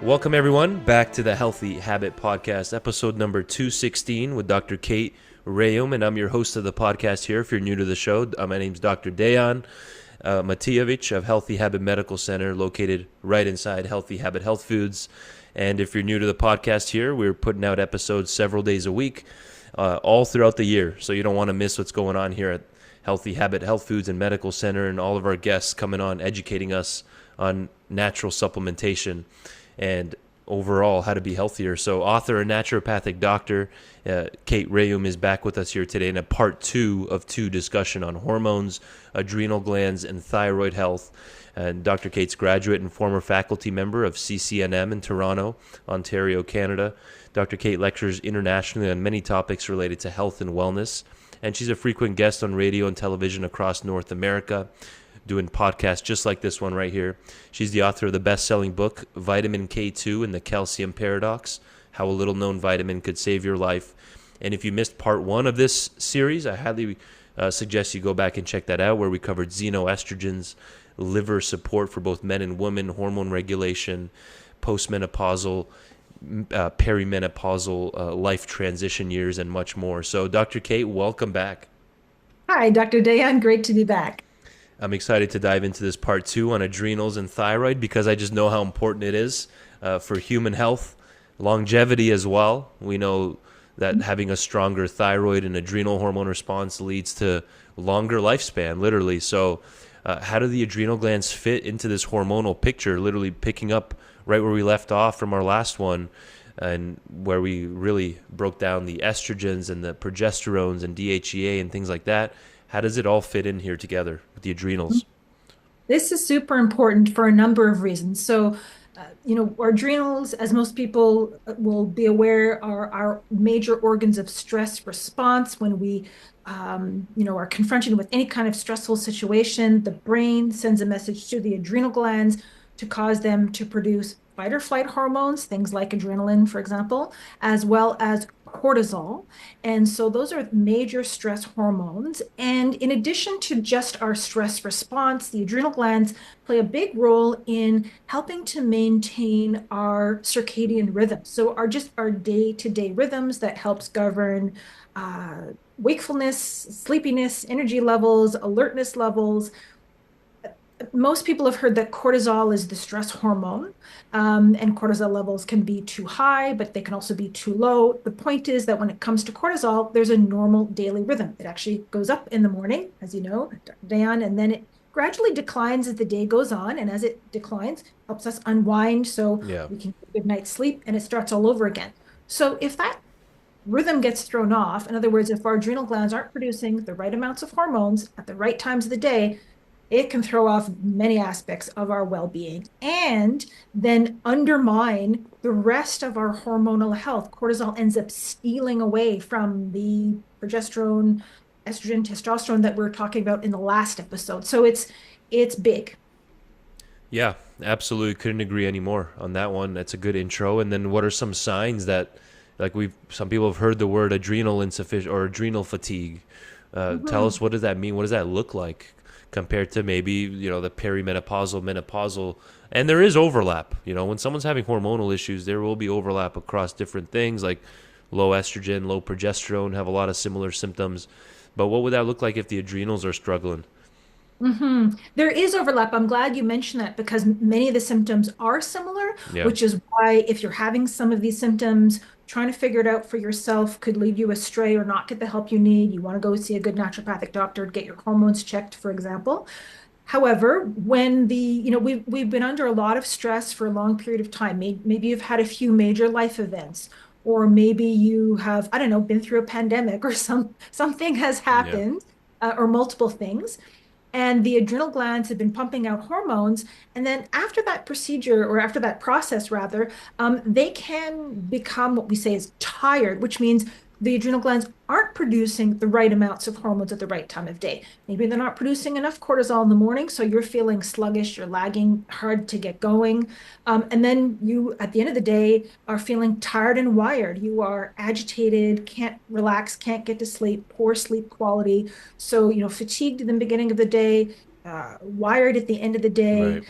Welcome, everyone, back to the Healthy Habit Podcast, episode number 216 with Dr. Kate Rhéaume, and I'm your host of the podcast here. If you're new to the show, my name's Dr. Dejan Matijevich of Healthy Habit Medical Center, located right inside Healthy Habit Health Foods. And if you're new to the podcast here, we're putting out episodes several days a week, all throughout the year. So you don't want to miss what's going on here at Healthy Habit Health Foods and Medical Center, and all of our guests coming on, educating us on natural supplementation and overall how to be healthier. So author and naturopathic doctor Kate Rhéaume is back with us here today in a part 2 of 2 discussion on hormones, adrenal glands, and thyroid health. And Dr. Kate's graduate and former faculty member of CCNM in Toronto, Ontario, Canada. Dr. Kate lectures internationally on many topics related to health and wellness, and she's a frequent guest on radio and television across North America, doing podcasts just like this one right here. She's the author of the best-selling book, Vitamin K2 and the Calcium Paradox, How a Little-Known Vitamin Could Save Your Life. And if you missed part 1 of this series, I highly suggest you go back and check that out, where we covered xenoestrogens, liver support for both men and women, hormone regulation, postmenopausal, perimenopausal life transition years, and much more. So Dr. Kate, welcome back. Hi, Dr. Dejan. Great to be back. I'm excited to dive into this part 2 on adrenals and thyroid, because I just know how important it is for human health, longevity as well. We know that having a stronger thyroid and adrenal hormone response leads to longer lifespan, literally. So how do the adrenal glands fit into this hormonal picture, literally picking up right where we left off from our last one, and where we really broke down the estrogens and the progesterones and DHEA and things like that? How does it all fit in here together with the adrenals? This is super important for a number of reasons. So, our adrenals, as most people will be aware, are our major organs of stress response. When we, are confronted with any kind of stressful situation, the brain sends a message to the adrenal glands to cause them to produce fight or flight hormones, things like adrenaline, for example, as well as cortisol. And so those are major stress hormones. And in addition to just our stress response, the adrenal glands play a big role in helping to maintain our circadian rhythm. So our day-to-day rhythms that helps govern wakefulness, sleepiness, energy levels, alertness levels. Most people have heard that cortisol is the stress hormone, and cortisol levels can be too high, but they can also be too low. The point is that when it comes to cortisol, there's a normal daily rhythm. It actually goes up in the morning, as you know, Dan, and then it gradually declines as the day goes on. And as it declines, helps us unwind so Yeah. we can get a good night's sleep, and it starts all over again. So if that rhythm gets thrown off, in other words, if our adrenal glands aren't producing the right amounts of hormones at the right times of the day, it can throw off many aspects of our well-being and then undermine the rest of our hormonal health. Cortisol ends up stealing away from the progesterone, estrogen, testosterone that we are talking about in the last episode. So it's big. Yeah, absolutely. Couldn't agree anymore on that one. That's a good intro. And then what are some signs that, like, some people have heard the word adrenal insufficient or adrenal fatigue. Tell us, what does that mean? What does that look like compared to maybe, the perimenopausal, menopausal? And there is overlap. When someone's having hormonal issues, there will be overlap across different things, like low estrogen, low progesterone have a lot of similar symptoms. But what would that look like if the adrenals are struggling? There is overlap. I'm glad you mentioned that because many of the symptoms are similar, Yeah. which is why if you're having some of these symptoms, trying to figure it out for yourself could lead you astray or not get the help you need. You want to go see a good naturopathic doctor to get your hormones checked, for example. However, when we've been under a lot of stress for a long period of time. Maybe you've had a few major life events, or maybe you have, I don't know, been through a pandemic or something has Yeah. happened, or multiple things, and the adrenal glands have been pumping out hormones. And then after that procedure, or after that process rather, they can become what we say is tired, which means the adrenal glands aren't producing the right amounts of hormones at the right time of day. Maybe they're not producing enough cortisol in the morning, so you're feeling sluggish, you're lagging, hard to get going. And then you, at the end of the day, are feeling tired and wired. You are agitated, can't relax, can't get to sleep, poor sleep quality. So, fatigued in the beginning of the day, wired at the end of the day. Right.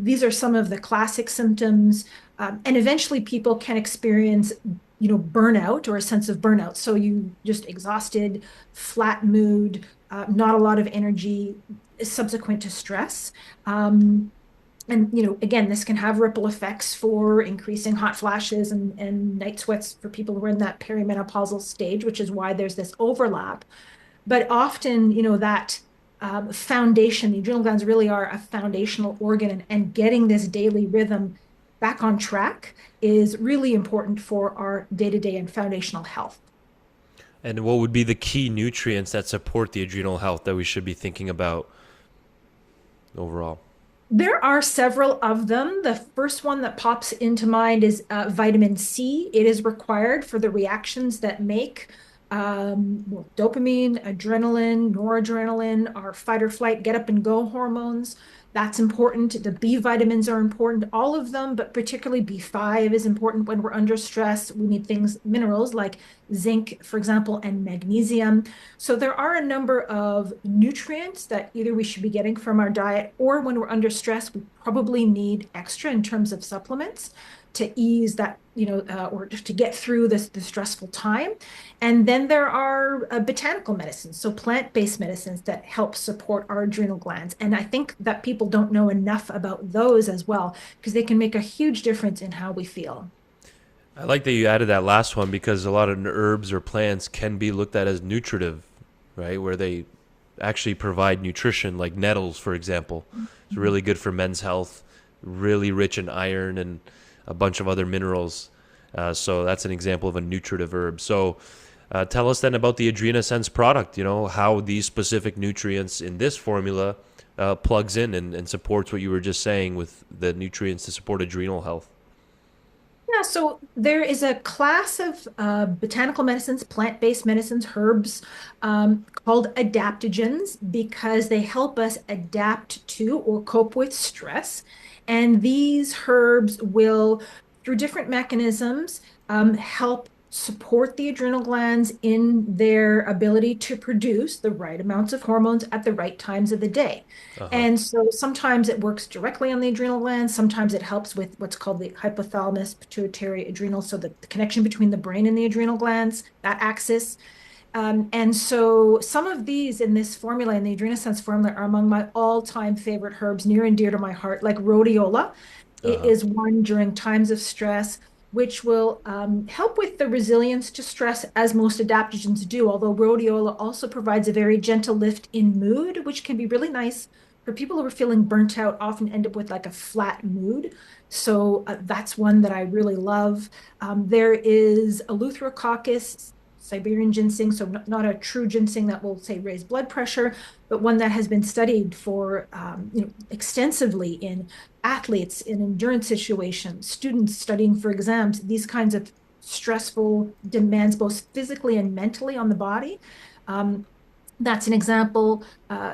These are some of the classic symptoms. And eventually people can experience, burnout or a sense of burnout. So you just exhausted, flat mood, not a lot of energy subsequent to stress. Um, and again, this can have ripple effects for increasing hot flashes and night sweats for people who are in that perimenopausal stage, which is why there's this overlap. But often, that foundation, the adrenal glands really are a foundational organ, and getting this daily rhythm back on track is really important for our day-to-day and foundational health. And what would be the key nutrients that support the adrenal health that we should be thinking about overall? There are several of them. The first one that pops into mind is vitamin C. It is required for the reactions that make dopamine, adrenaline, noradrenaline, our fight or flight, get up and go hormones. That's important. The B vitamins are important, all of them, but particularly B5 is important when we're under stress. We need things, minerals like zinc, for example, and magnesium. So there are a number of nutrients that either we should be getting from our diet, or when we're under stress, we probably need extra in terms of supplements to ease that, or to get through the stressful time. And then there are botanical medicines, so plant-based medicines that help support our adrenal glands. And I think that people don't know enough about those as well, because they can make a huge difference in how we feel. I like that you added that last one because a lot of herbs or plants can be looked at as nutritive, right? Where they actually provide nutrition, like nettles, for example. It's really good for men's health, really rich in iron and a bunch of other minerals. So that's an example of a nutritive herb. So tell us then about the AdrenaSense product, how these specific nutrients in this formula plugs in and supports what you were just saying with the nutrients to support adrenal health. Yeah, so there is a class of botanical medicines, plant-based medicines, herbs, called adaptogens because they help us adapt to or cope with stress. And these herbs will, through different mechanisms, help support the adrenal glands in their ability to produce the right amounts of hormones at the right times of the day. Uh-huh. And so sometimes it works directly on the adrenal glands. Sometimes it helps with what's called the hypothalamus pituitary adrenal. So the connection between the brain and the adrenal glands, that axis. And so some of these in this formula, in the AdrenaSense formula, are among my all-time favorite herbs, near and dear to my heart, like rhodiola. It Uh-huh. is one during times of stress, which will help with the resilience to stress, as most adaptogens do, although rhodiola also provides a very gentle lift in mood, which can be really nice for people who are feeling burnt out, often end up with like a flat mood. So that's one that I really love. There is eleutherococcus, Siberian ginseng, so not a true ginseng that will, say, raise blood pressure, but one that has been studied for extensively in athletes in endurance situations, students studying for exams, these kinds of stressful demands, both physically and mentally on the body. Um, that's an example.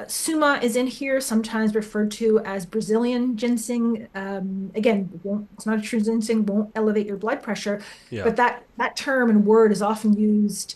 Suma is in here, sometimes referred to as Brazilian ginseng. Again, it's not a true ginseng, won't elevate your blood pressure, Yeah. but that term and word is often used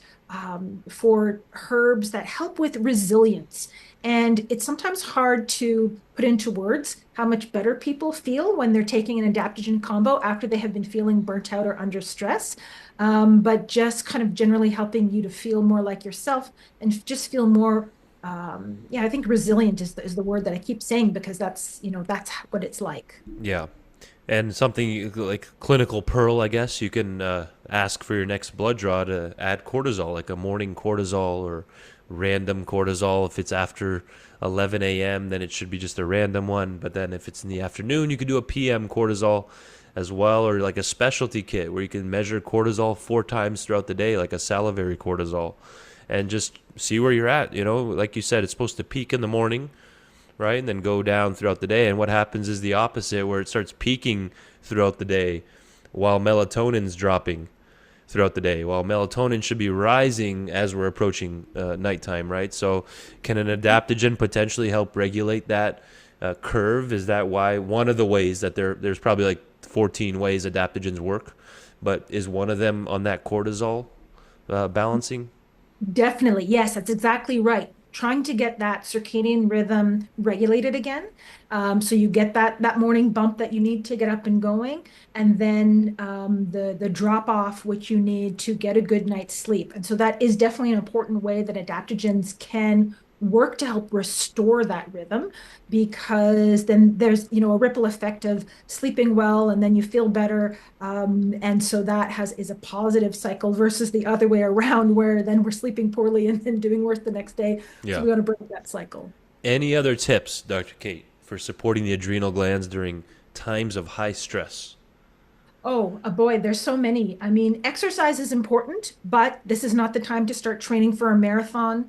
for herbs that help with resilience. And it's sometimes hard to put into words how much better people feel when they're taking an adaptogen combo after they have been feeling burnt out or under stress. But just kind of generally helping you to feel more like yourself and just feel more, yeah, I think resilient is the word that I keep saying because that's what it's like. Yeah. And something like clinical pearl, I guess, you can ask for your next blood draw to add cortisol, like a morning cortisol or random cortisol. If it's after 11 a.m., then it should be just a random one. But then if it's in the afternoon, you could do a PM cortisol as well, or like a specialty kit where you can measure cortisol 4 times throughout the day, like a salivary cortisol, and just see where you're at. Like you said, it's supposed to peak in the morning, right? And then go down throughout the day. And what happens is the opposite, where it starts peaking throughout the day while melatonin's dropping throughout the day. While melatonin should be rising as we're approaching nighttime, right? So can an adaptogen potentially help regulate that curve? Is that why one of the ways that there's probably like 14 ways adaptogens work, but is one of them on that cortisol balancing? Definitely. Yes, that's exactly right. trying to get that circadian rhythm regulated again. So you get that morning bump that you need to get up and going, and then the drop off which you need to get a good night's sleep. And so that is definitely an important way that adaptogens can work to help restore that rhythm, because then there's a ripple effect of sleeping well and then you feel better, and so that is a positive cycle versus the other way around where then we're sleeping poorly and then doing worse the next day. So Yeah. we want to break that cycle. Any other tips, Dr. Kate, for supporting the adrenal glands during times of high stress? Oh, boy, there's so many. I mean, exercise is important, but this is not the time to start training for a marathon.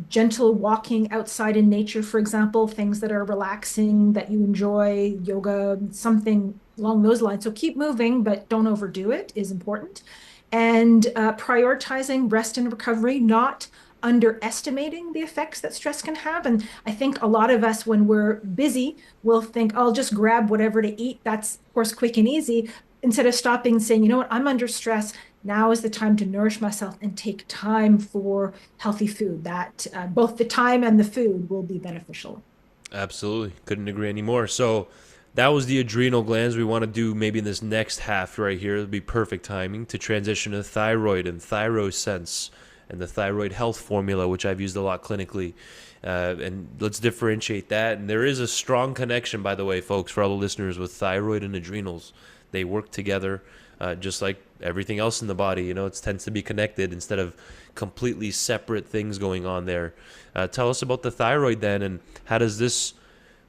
Gentle walking outside in nature, for example, things that are relaxing, that you enjoy, yoga, something along those lines. So keep moving, but don't overdo it is important. And prioritizing rest and recovery, not underestimating the effects that stress can have. And I think a lot of us, when we're busy, will think, I'll just grab whatever to eat. That's, of course, quick and easy. Instead of stopping and saying, you know what, I'm under stress. Now is the time to nourish myself and take time for healthy food. That both the time and the food will be beneficial. Absolutely. Couldn't agree anymore. So that was the adrenal glands. We want to do maybe in this next half right here. It'll be perfect timing to transition to thyroid and ThyroSense and the thyroid health formula, which I've used a lot clinically. And let's differentiate that. And there is a strong connection, by the way, folks, for all the listeners, with thyroid and adrenals. They work together, just like everything else in the body. It tends to be connected instead of completely separate things going on there. Tell us about the thyroid then, and how does this,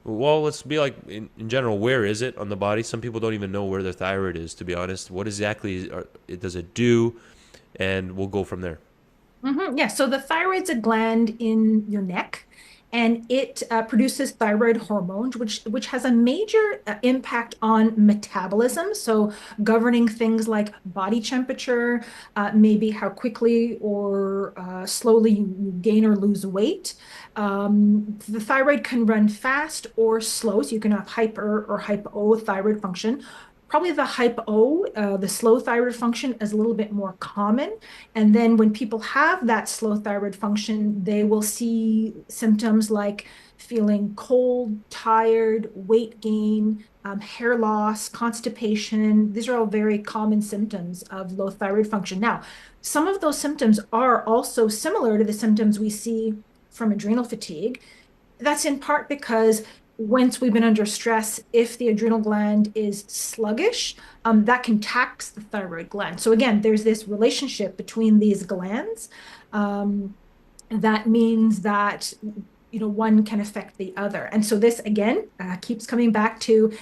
well, let's be like, in general, where is it on the body? Some people don't even know where their thyroid is, to be honest. What exactly does it do? And we'll go from there. Yeah, so the thyroid's a gland in your neck, and it produces thyroid hormones, which has a major impact on metabolism. So governing things like body temperature, maybe how quickly or slowly you gain or lose weight. The thyroid can run fast or slow, so you can have hyper or hypothyroid function. Probably the hypo, the slow thyroid function, is a little bit more common. And then when people have that slow thyroid function, they will see symptoms like feeling cold, tired, weight gain, hair loss, constipation. These are all very common symptoms of low thyroid function. Now, some of those symptoms are also similar to the symptoms we see from adrenal fatigue. That's in part because once we've been under stress, if the adrenal gland is sluggish, that can tax the thyroid gland. So again, there's this relationship between these glands. That means that one can affect the other. And so this again keeps coming back to,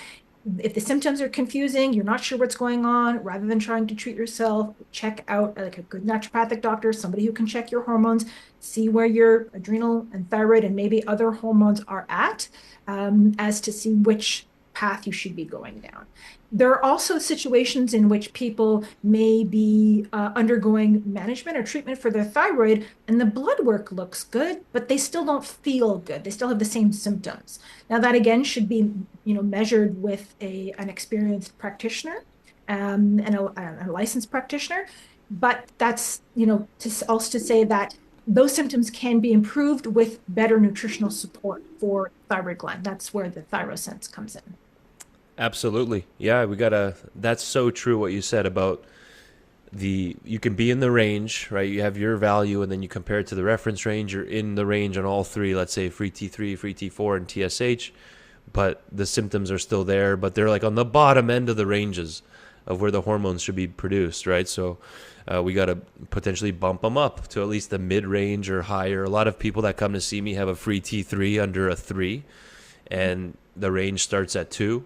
if the symptoms are confusing, you're not sure what's going on, rather than trying to treat yourself, check out like a good naturopathic doctor, somebody who can check your hormones, see where your adrenal and thyroid and maybe other hormones are at, as to see which path you should be going down. There are also situations in which people may be undergoing management or treatment for their thyroid, and the blood work looks good, but they still don't feel good. They still have the same symptoms. Now, that again should be measured with an experienced practitioner, and a licensed practitioner. But that's also to say that those symptoms can be improved with better nutritional support for thyroid gland. That's where the ThyroSense comes in. Absolutely. Yeah, that's so true what you said about you can be in the range, right? You have your value and then you compare it to the reference range. You're in the range on all three, let's say free T3, free T4, and TSH, but the symptoms are still there, but they're like on the bottom end of the ranges of where the hormones should be produced, right? So we got to potentially bump them up to at least the mid-range or higher. A lot of people that come to see me have a free T3 under a 3, and the range starts at 2.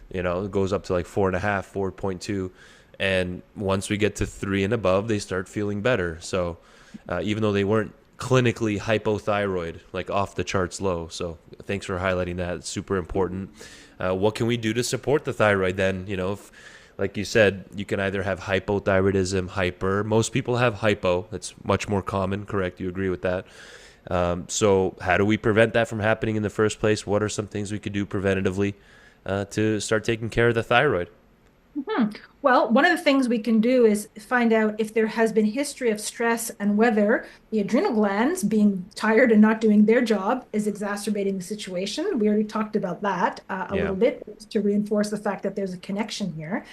It goes up to like 4.5, 4.2. And once we get to 3 and above, they start feeling better. So even though they weren't clinically hypothyroid, like off the charts low. So thanks for highlighting that. It's super important. What can we do to support the thyroid then? If, like you said, you can either have hypothyroidism, hyper. Most people have hypo. That's much more common, correct? You agree with that? So how do we prevent that from happening in the first place? What are some things we could do preventatively to start taking care of the thyroid? Well, one of the things we can do is find out if there has been history of stress and whether the adrenal glands being tired and not doing their job is exacerbating the situation. We already talked about that a Yeah. little bit to reinforce the fact that there's a connection here.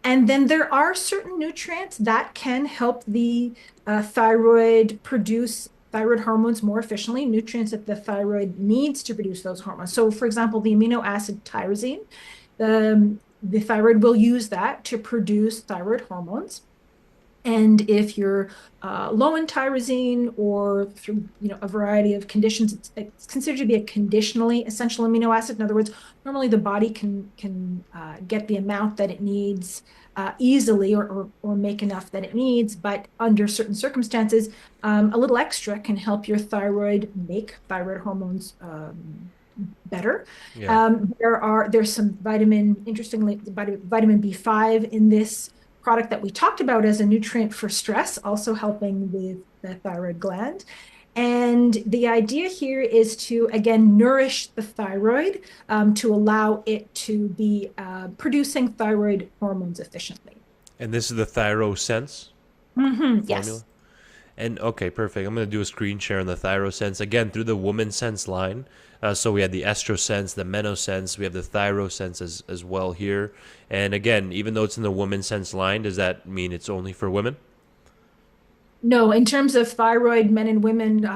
And then there are certain nutrients that can help the thyroid produce thyroid hormones more efficiently, nutrients that the thyroid needs to produce those hormones. So, for example, the amino acid tyrosine, the thyroid will use that to produce thyroid hormones. And if you're low in tyrosine or through a variety of conditions, it's considered to be a conditionally essential amino acid. In other words, normally the body can get the amount that it needs easily or make enough that it needs, but under certain circumstances, a little extra can help your thyroid make thyroid hormones better. Yeah. There's some interestingly, vitamin B5 in this product that we talked about as a nutrient for stress, also helping with the thyroid gland. And the idea here is to, again, nourish the thyroid to allow it to be producing thyroid hormones efficiently. And this is the ThyroSense formula. Yes. And okay, perfect. I'm going to do a screen share on the ThyroSense again through the Woman Sense line. So we had the EstroSense, the MenoSense, we have the ThyroSense as well here. And again, even though it's in the Woman Sense line, does that mean it's only for women? No, in terms of thyroid, men and women,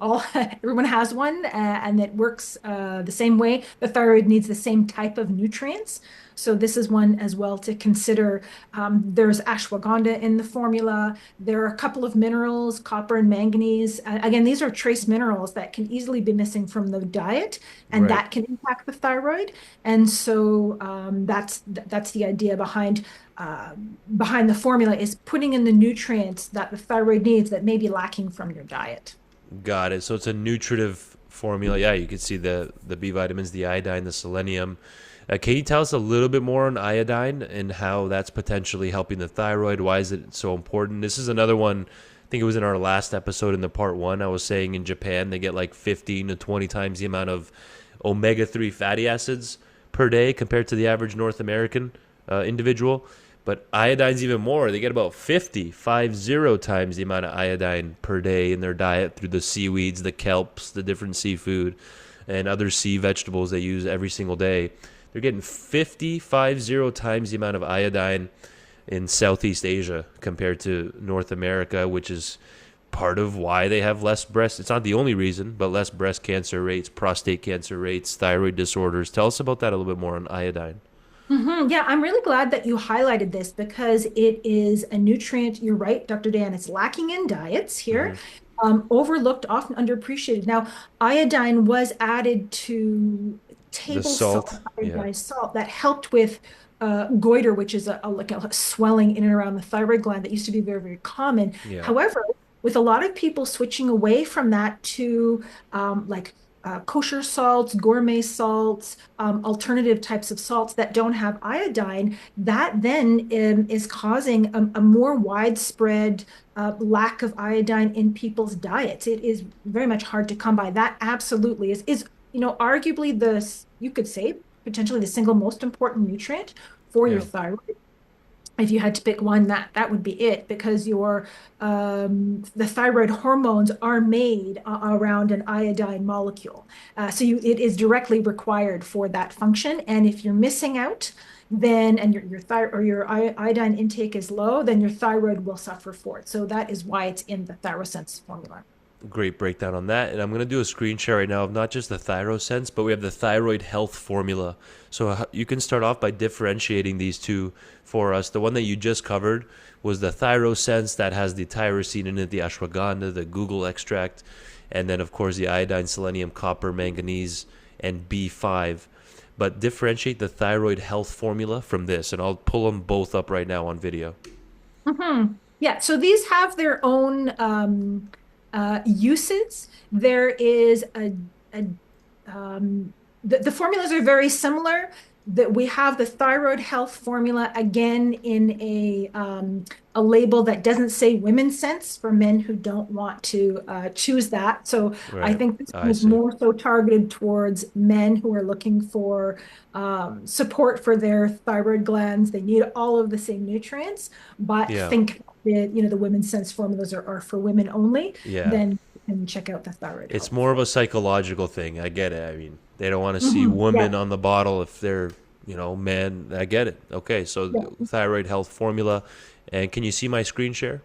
all everyone has one, and it works the same way. The thyroid needs the same type of nutrients, so this is one as well to consider. There's ashwagandha in the formula. There are a couple of minerals, copper and manganese. Again, these are trace minerals that can easily be missing from the diet, and Right. that can impact the thyroid. And so that's the idea behind the formula is putting in the nutrients that the thyroid needs that may be lacking from your diet. Got it. So it's a nutritive formula. Yeah, you can see the B vitamins, the iodine, the selenium. Can you tell us a little bit more on iodine and how that's potentially helping the thyroid? Why is it so important? This is another one. I think it was in our last episode in the part one. I was saying in Japan they get like 15 to 20 times the amount of omega-3 fatty acids per day compared to the average North American individual. But iodine's even more. They get about 50 times the amount of iodine per day in their diet through the seaweeds, the kelps, the different seafood, and other sea vegetables they use every single day. They're getting 50 times the amount of iodine in Southeast Asia compared to North America, which is part of why they have less breast. It's not the only reason, but less breast cancer rates, prostate cancer rates, thyroid disorders. Tell us about that a little bit more on iodine. Yeah, I'm really glad that you highlighted this because it is a nutrient. You're right, Dr. Dan. It's lacking in diets here, Hmm. overlooked, often underappreciated. Now, iodine was added to The table salt, salt, yeah, iodized salt, that helped with goiter, which is like a swelling in and around the thyroid gland that used to be very, very common. yeah, However, with a lot of people switching away from that to like kosher salts, gourmet salts, alternative types of salts that don't have iodine, that then is causing a more widespread lack of iodine in people's diets. It is very much hard to come by. That absolutely is arguably you could say, potentially the single most important nutrient for your yeah. thyroid. If you had to pick one, that would be it, because the thyroid hormones are made around an iodine molecule. So it is directly required for that function. And if you're missing out, then and your iodine intake is low, then your thyroid will suffer for it. So that is why it's in the ThyroSense formula. Great breakdown on that. And I'm going to do a screen share right now of not just the ThyroSense, but we have the thyroid health formula. So you can start off by differentiating these two for us. The one that you just covered was the ThyroSense that has the tyrosine in it, the ashwagandha, the Google extract, and then, of course, the iodine, selenium, copper, manganese, and B5. But differentiate the thyroid health formula from this, and I'll pull them both up right now on video. Yeah, so these have their own uses. There is a the formulas are very similar. that we have the thyroid health formula again in a label that doesn't say women's sense for men who don't want to choose that. So I Right. think this I one is see. more so targeted towards men who are looking for support for their thyroid glands. They need all of the same nutrients, but Yeah. think that, the women's sense formulas are for women only. Yeah. Then you can check out the thyroid It's health more of formula. a psychological thing. I get it. I mean, they don't want to see Mhm. Yeah, women on the bottle if they're, men. I get it. Okay, so yeah. thyroid health formula. And can you see my screen share,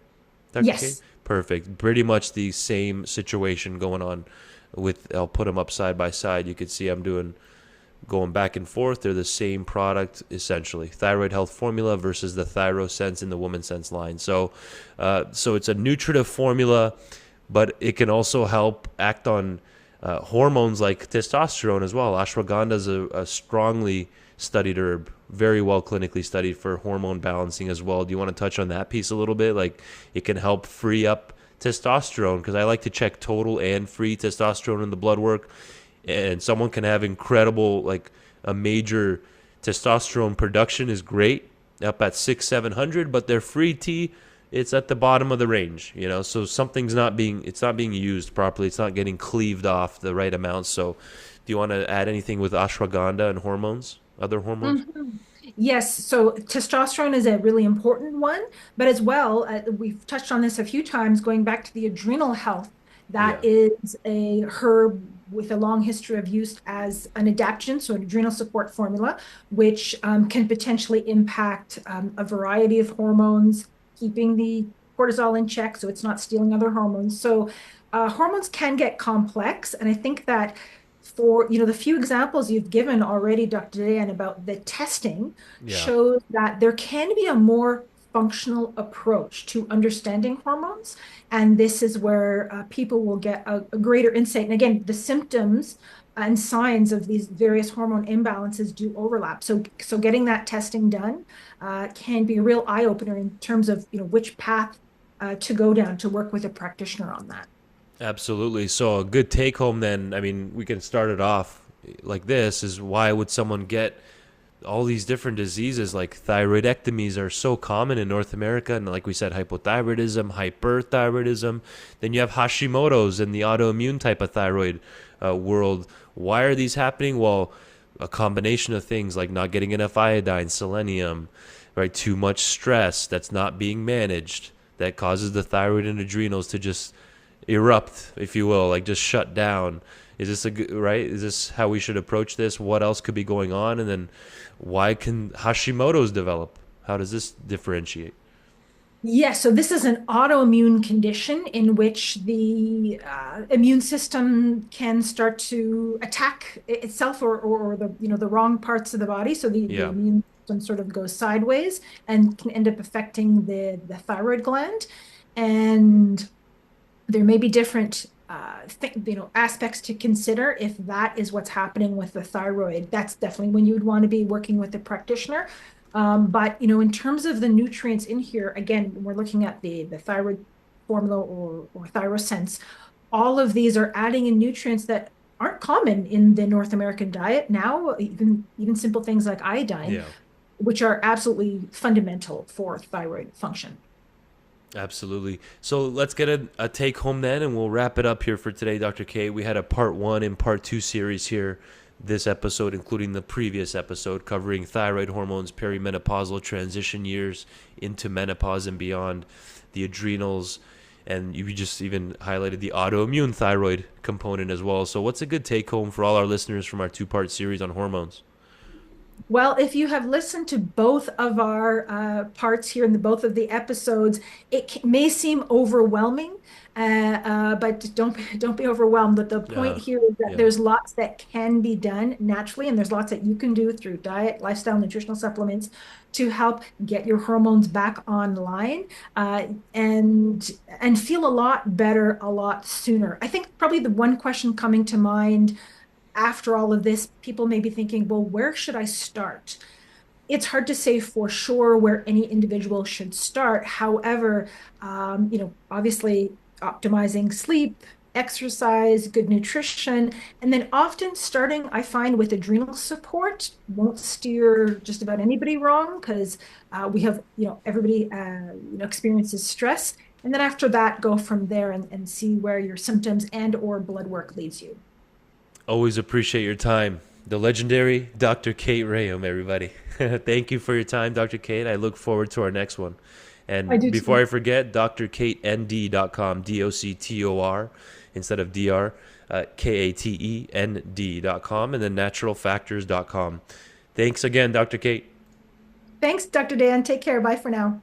Dr. Kate? Yes. Perfect. Pretty much the same situation going on with, I'll put them up side by side. You can see I'm going back and forth. They're the same product essentially. Thyroid health formula versus the ThyroSense in the Woman Sense line. So it's a nutritive formula, but it can also help act on hormones like testosterone as well. Ashwagandha is a strongly studied herb, very well clinically studied for hormone balancing as well. Do you want to touch on that piece a little bit? Like it can help free up testosterone because I like to check total and free testosterone in the blood work, and someone can have incredible, like a major testosterone production is great up at 600-700, but their free T, it's at the bottom of the range, so something's not being used properly. It's not getting cleaved off the right amount. So do you want to add anything with ashwagandha and other hormones? Mhm. Yes, so testosterone is a really important one, but as well, we've touched on this a few times, going back to the adrenal health. Yeah. That is a herb with a long history of use as an adaptogen, so an adrenal support formula, which can potentially impact a variety of hormones, keeping the cortisol in check so it's not stealing other hormones. So hormones can get complex, and I think that for the few examples you've given already, Dr. Dayan, about the testing Yeah. shows that there can be a more functional approach to understanding hormones. And this is where people will get a greater insight. And again, the symptoms and signs of these various hormone imbalances do overlap. So getting that testing done can be a real eye opener in terms of which path to go down to work with a practitioner on that. Absolutely. So a good take home then, I mean, we can start it off like this is why would someone get all these different diseases? Like thyroidectomies are so common in North America, and like we said, hypothyroidism, hyperthyroidism. Then you have Hashimoto's and the autoimmune type of thyroid world. Why are these happening? Well, a combination of things like not getting enough iodine, selenium, right? Too much stress that's not being managed that causes the thyroid and adrenals to just erupt, if you will, like just shut down. Is this right? Is this how we should approach this? What else could be going on? And then why can Hashimoto's develop? How does this differentiate? Yes, so this is an autoimmune condition in which the immune system can start to attack itself or the the wrong parts of the body. So the Yeah. immune system sort of goes sideways and can end up affecting the thyroid gland. And there may be different aspects to consider if that is what's happening with the thyroid. That's definitely when you would want to be working with a practitioner. But in terms of the nutrients in here, again, when we're looking at the thyroid formula or ThyroSense, all of these are adding in nutrients that aren't common in the North American diet now, even simple things like iodine, Yeah. which are absolutely fundamental for thyroid function. Absolutely. So let's get a take home then, and we'll wrap it up here for today, Dr. K. We had a part one and part two series here this episode, including the previous episode covering thyroid hormones, perimenopausal transition years into menopause and beyond, the adrenals, and you just even highlighted the autoimmune thyroid component as well. So what's a good take home for all our listeners from our two-part series on hormones? Well, if you have listened to both of our parts here in both of the episodes, it may seem overwhelming, but don't be overwhelmed. But the point Uh, here is that yeah. there's lots that can be done naturally, and there's lots that you can do through diet, lifestyle, nutritional supplements to help get your hormones back online and feel a lot better a lot sooner. I think probably the one question coming to mind after all of this, people may be thinking, well, where should I start? It's hard to say for sure where any individual should start. However, obviously optimizing sleep, exercise, good nutrition, and then often starting, I find, with adrenal support won't steer just about anybody wrong because we have, everybody, experiences stress. And then after that, go from there and see where your symptoms and or blood work leads you. Always appreciate your time. The legendary Dr. Kate Rhéaume, everybody. Thank you for your time, Dr. Kate. I look forward to our next one. I And do before I too. forget, drkatend.com, DOCTOR instead of DR, KATEND.com, and then naturalfactors.com. Thanks again, Dr. Kate. Thanks, Dr. Dan. Take care. Bye for now.